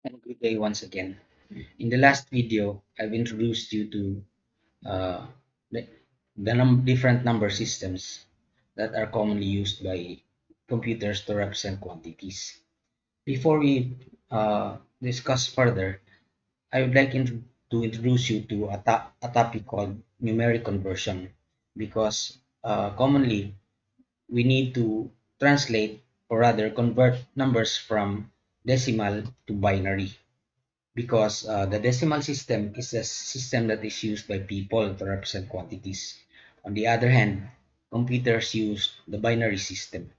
And good day once again. In the last video, I've introduced you to uh, the, different number systems that are commonly used by computers to represent quantities. Before we discuss further, I would like to introduce you to a topic called numeric conversion because commonly we need to translate or rather convert numbers from decimal to binary because the decimal system is a system that is used by people to represent quantities. On the other hand, computers use the binary system.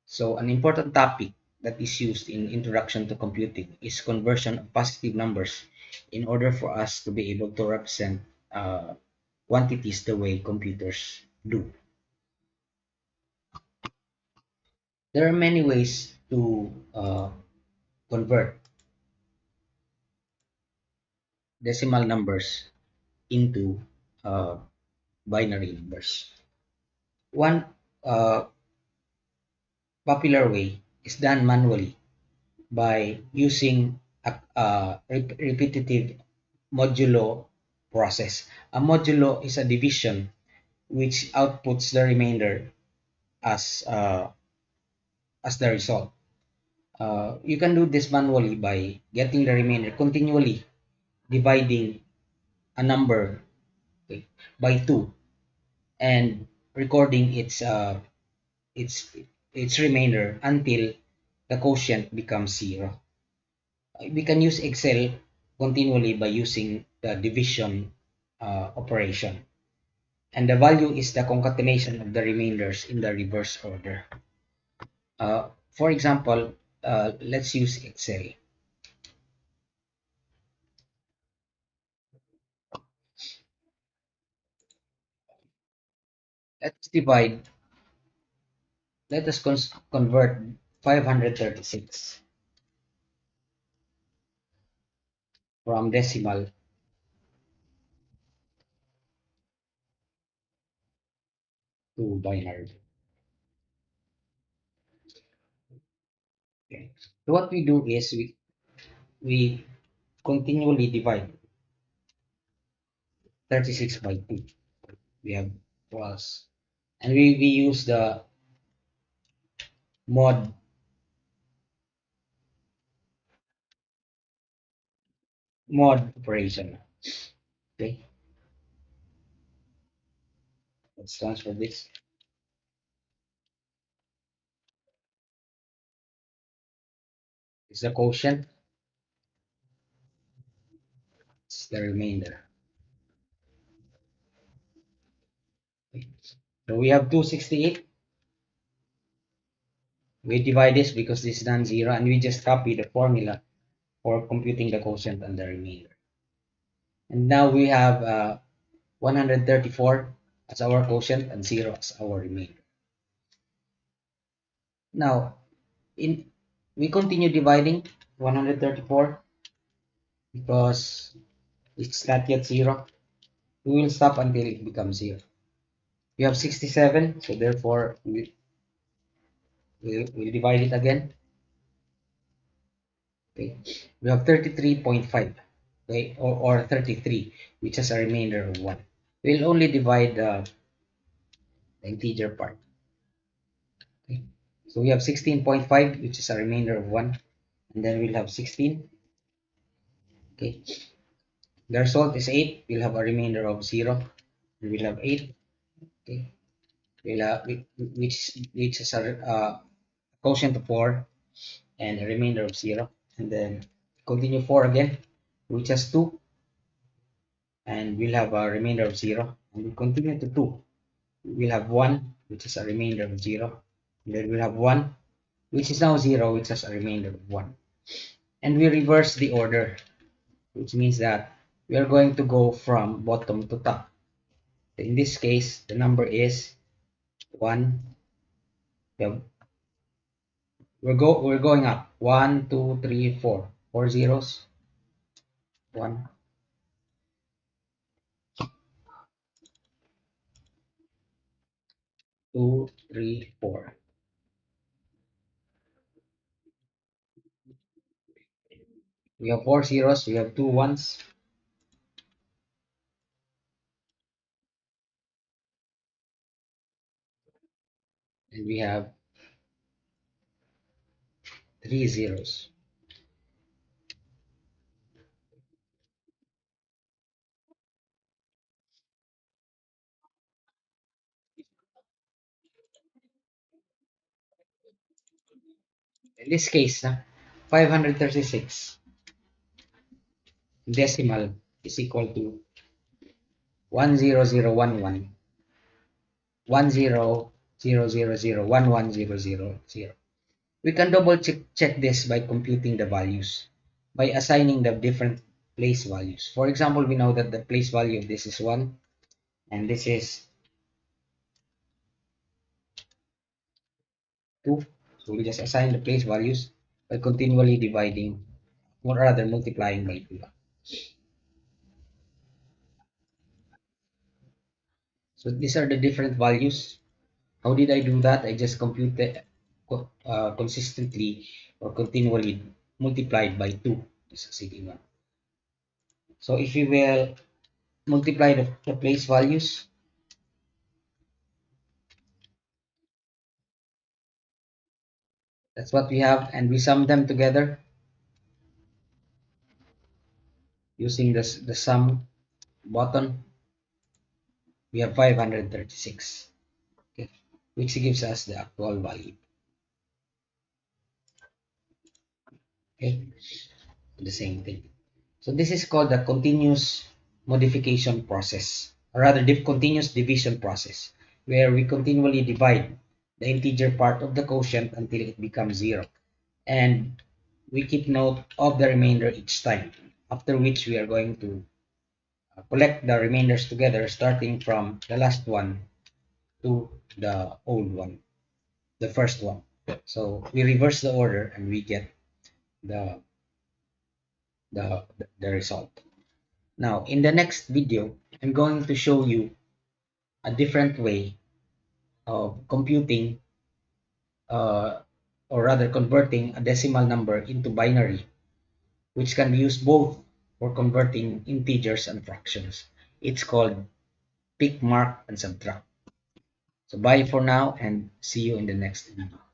So an important topic that is used in introduction to computing is conversion of positive numbers in order for us to be able to represent quantities the way computers do. There are many ways to convert decimal numbers into uh, binary numbers. One popular way is done manually by using a repetitive modulo process. A modulo is a division which outputs the remainder as uh, as the result. You can do this manually by getting the remainder continually dividing a number, okay, by 2 and recording its remainder until the quotient becomes 0. We can use Excel continually by using the division operation. And the value is the concatenation of the remainders in the reverse order. For example, let's use Excel. Let's divide, let us convert 536 from decimal to binary. Okay. So what we do is we continually divide 36 by 2. We have plus, and we use the mod operation. Okay, let's transfer this. It's the quotient, it's the remainder. Okay. So we have 268. We divide this because this is non-zero, and we just copy the formula for computing the quotient and the remainder. And now we have 134 as our quotient and 0 as our remainder. Now, in we continue dividing 134 because it's not yet 0. We will stop until it becomes 0. We have 67, so therefore we'll divide it again. Okay, we have 33.5, okay, or 33, which has a remainder of 1. We'll only divide the integer part. Okay, so we have 16.5, which is a remainder of 1, and then we'll have 16. Okay, the result is 8. We'll have a remainder of 0. We'll have 8. Okay, we'll have, which is a quotient of 4 and a remainder of 0. And then continue 4 again, which has 2, and we'll have a remainder of 0. And we continue to 2. We'll have 1, which is a remainder of 0. And then we'll have 1, which is now 0, which has a remainder of 1. And we reverse the order, which means that we are going to go from bottom to top. In this case, the number is 1. We're going up. 1, 2, 3, 4. 4 zeros. 1, 2, 3, 4. We have four zeros, we have two ones, and we have three zeros. In this case, 536 decimal is equal to 10011 100001100. We can double check this by computing the values, by assigning the different place values. For example, we know that the place value of this is 1 and this is 2. So we just assign the place values by continually dividing, or rather multiplying by 2. So these are the different values. How did I do that? I just computed consistently or continually multiplied by 2. This is city one. So if you will multiply the place values, that's what we have, and we sum them together using the sum button. We have 536, okay, which gives us the actual value. Okay, the same thing. So this is called the continuous modification process, or rather continuous division process, where we continually divide the integer part of the quotient until it becomes 0. And we keep note of the remainder each time, after which we are going to collect the remainders together, starting from the last one to the old one, the first one. So we reverse the order and we get the, the result. Now, in the next video, I'm going to show you a different way of computing, uh, or rather converting a decimal number into binary, which can be used both for converting integers and fractions. It's called pick, mark, and subtract. So bye for now and see you in the next video.